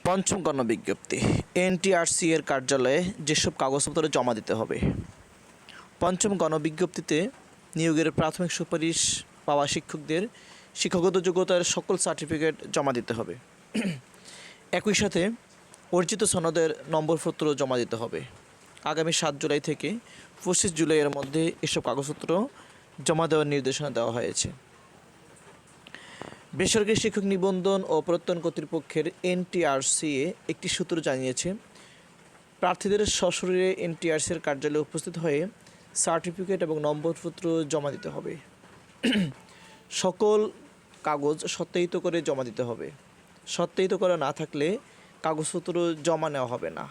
পঞ্চম গণবিজ্ঞপ্তি এনটিআরসি এর কার্যালয়ে যেসব কাগজপত্র জমা দিতে হবে। পঞ্চম গণবিজ্ঞপ্তিতে নিয়োগের প্রাথমিক সুপারিশ পাওয়া শিক্ষকদের শিক্ষাগত যোগ্যতার সকল সার্টিফিকেট জমা দিতে হবে। একই সাথে অর্জিত সনদের নম্বরপত্র জমা দিতে হবে। আগামী 7 জুলাই থেকে 25 জুলাইয়ের মধ্যে এসব কাগজপত্র জমা দেওয়ার নির্দেশনা দেওয়া হয়েছে। বেসরকারি শিক্ষক নিবন্ধন ও প্রত্যয়ন কর্তৃপক্ষের এনটিআরসিএ একটি সূত্র জানিয়েছে, প্রার্থীদের সশরীরে এনটিআরসির কার্যালয়ে উপস্থিত হয়ে সার্টিফিকেট এবং নম্বরপত্র জমা দিতে হবে। সকল কাগজ সত্যায়িত করে জমা দিতে হবে। সত্যায়িত করা না থাকলে কাগজপত্র জমা নেওয়া হবে না।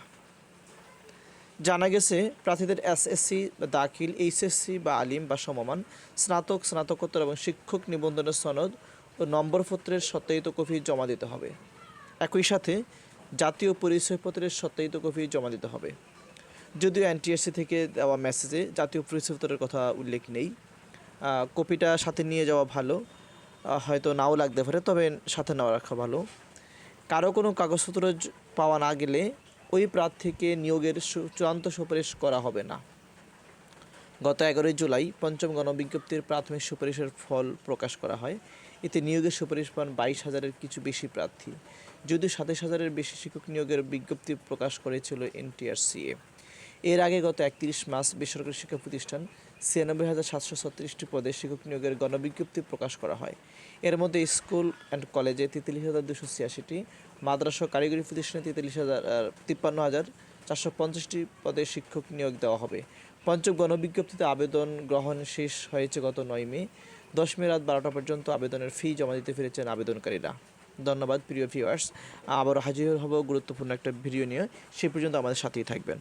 জানা গেছে, প্রার্থীদের এসএসসি বা দাখিল, এইচএসসি বা আলিম বা সমমান, স্নাতক, স্নাতকোত্তর এবং শিক্ষক নিবন্ধনের সনদ ও নম্বরপত্রের সত্যায়িত কপি জমা দিতে হবে। একই সাথে জাতীয় পরিচয়পত্রের সত্যায়িত কপি জমা দিতে হবে। যদিও এনটিআরসি থেকে দেওয়া মেসেজে জাতীয় পরিচয়পত্রের কথা উল্লেখ নেই, কপিটা সাথে নিয়ে যাওয়া ভালো। হয়তো নাও লাগতে পারে, তবে সাথে নেওয়া রাখা ভালো। কারো কোনো কাগজপত্র পাওয়া না গেলে ওই প্রার্থীকে নিয়োগের চূড়ান্ত সুপারিশ করা হবে না। গত 11 জুলাই পঞ্চম গণবিজ্ঞপ্তির প্রাথমিক সুপারিশের ফল প্রকাশ করা হয়। এতে নিয়োগের সুপারিশ পান 22,000-এর কিছু বেশি প্রার্থী। যদিও 27,000-এর বেশি শিক্ষক নিয়োগের বিজ্ঞপ্তি প্রকাশ করেছিল এনটিআরসিএ। এর আগে গত 31 মার্চ বেসরকারি শিক্ষা প্রতিষ্ঠান 96,736টি পদে শিক্ষক নিয়োগের গণবিজ্ঞপ্তি প্রকাশ করা হয়। এর মধ্যে স্কুল অ্যান্ড কলেজে 43,286টি, মাদ্রাসা কারিগরি প্রতিষ্ঠানে 53,450টি পদে শিক্ষক নিয়োগ দেওয়া হবে। পঞ্চম গণবিজ্ঞপ্তিতে আবেদন গ্রহণ শেষ হয়েছে গত 9 মে। 10 মে রাত 12টা পর্যন্ত আবেদনের ফি জমা দিতে পেরেছেন আবেদনকারীরা। ধন্যবাদ প্রিয় ভিউয়ার্স। আবারও হাজির হব গুরুত্বপূর্ণ একটা ভিডিও নিয়ে। সেই পর্যন্ত আমাদের সাথেই থাকবেন।